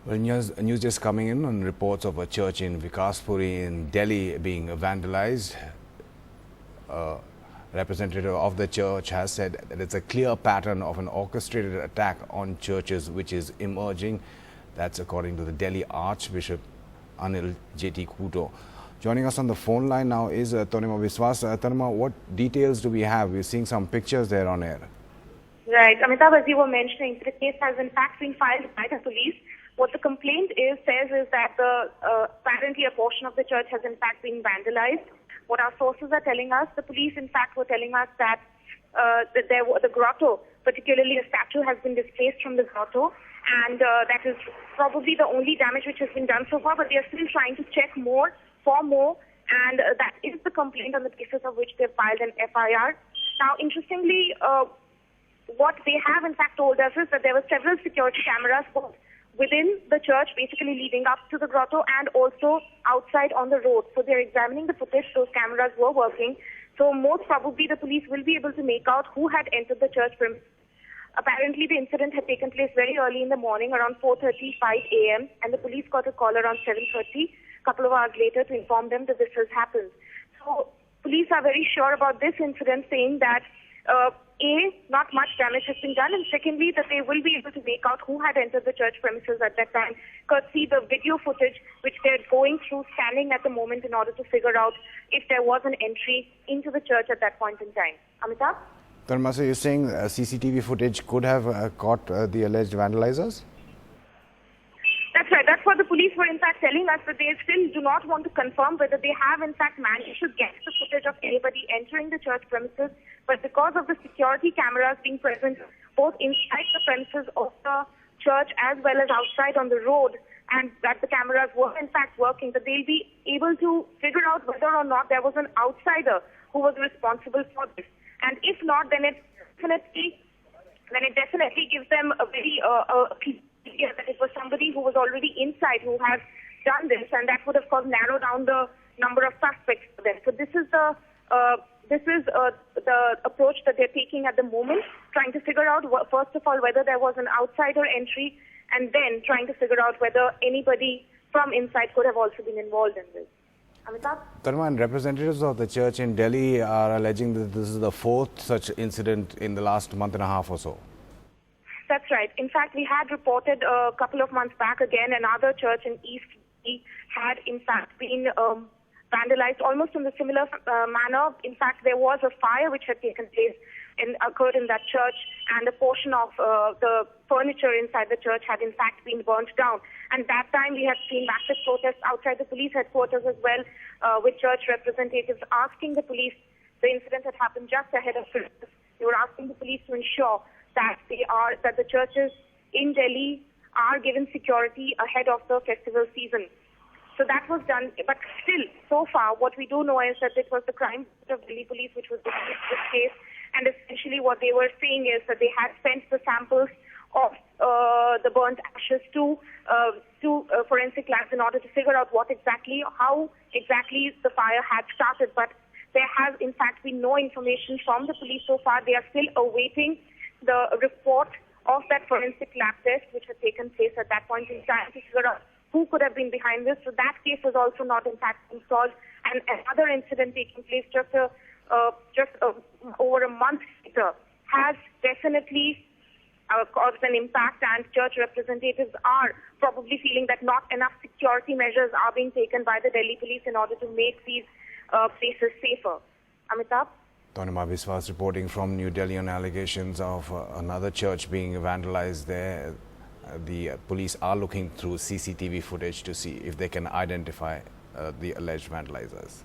Well, news just coming in on reports of a church in Vikaspuri in Delhi being vandalized. A representative of the church has said that it's a clear pattern of an orchestrated attack on churches which is emerging. That's according to the Delhi Archbishop Anil J.T. Kuto. Joining us on the phone line now is Tanima Biswas. Tanima, what details do we have? We're seeing some pictures there on air. Right. Amitabh, as you were mentioning, the case has in fact been filed by the police. What the complaint says is that apparently a portion of the church has in fact been vandalized. What our sources are telling us, the police in fact were telling us that the grotto, particularly a statue, has been displaced from the grotto, and that is probably the only damage which has been done so far, but they are still trying to check more, and that is the complaint on the basis of which they filed an FIR. Now, interestingly, what they have in fact told us is that there were several security cameras both within the church, basically leading up to the grotto, and also outside on the road. So they're examining the footage. Those cameras were working. So most probably the police will be able to make out who had entered the church premises. Apparently the incident had taken place very early in the morning, around 4:35 a.m., and the police got a call around 7:30, a couple of hours later, to inform them that this has happened. So police are very sure about this incident, saying that not much damage has been done, and secondly, that they will be able to make out who had entered the church premises at that time, courtesy the video footage which they're going through, scanning at the moment in order to figure out if there was an entry into the church at that point in time. Amitabh? Tanima, so you're saying CCTV footage could have caught the alleged vandalizers? That's right. That's what the police were in fact telling us, that they still do not want to confirm whether they have in fact managed to get the footage of anybody entering the church premises. But because of the security cameras being present both inside the premises of the church as well as outside on the road, and that the cameras were in fact working, that they'll be able to figure out whether or not there was an outsider who was responsible for this. And if not, then it definitely gives them a very clear idea that it was somebody who was already inside who has done this, and that would of course narrow down the number of suspects for them. So this is the approach that they're taking at the moment, trying to figure out, first of all, whether there was an outsider entry, and then trying to figure out whether anybody from inside could have also been involved in this. Amitabh? Tanima, and representatives of the church in Delhi are alleging that this is the fourth such incident in the last month and a half or so. That's right. In fact, we had reported a couple of months back again another church in East Delhi had in fact been vandalized almost in a similar manner. In fact, there was a fire which had taken place occurred in that church, and a portion of the furniture inside the church had in fact been burnt down. And that time we had seen massive protests outside the police headquarters as well, with church representatives asking the police. The incident had happened just ahead of Christmas. They were asking the police to ensure that the churches in Delhi are given security ahead of the festival season. So that was done, but still, so far, what we do know is that it was the crime of Delhi police which was looking at this case, and essentially what they were saying is that they had sent the samples of the burnt ashes to forensic labs in order to figure out how exactly the fire had started. But there has, in fact, been no information from the police so far. They are still awaiting the report of that forensic lab test which had taken place at that point in time to figure out who could have been behind this. So that case is also not in fact been solved. And another incident taking place just over a month later has definitely caused an impact, and church representatives are probably feeling that not enough security measures are being taken by the Delhi police in order to make these places safer. Amitabh? Tanima Biswas reporting from New Delhi on allegations of another church being vandalized there. The police are looking through CCTV footage to see if they can identify the alleged vandalizers.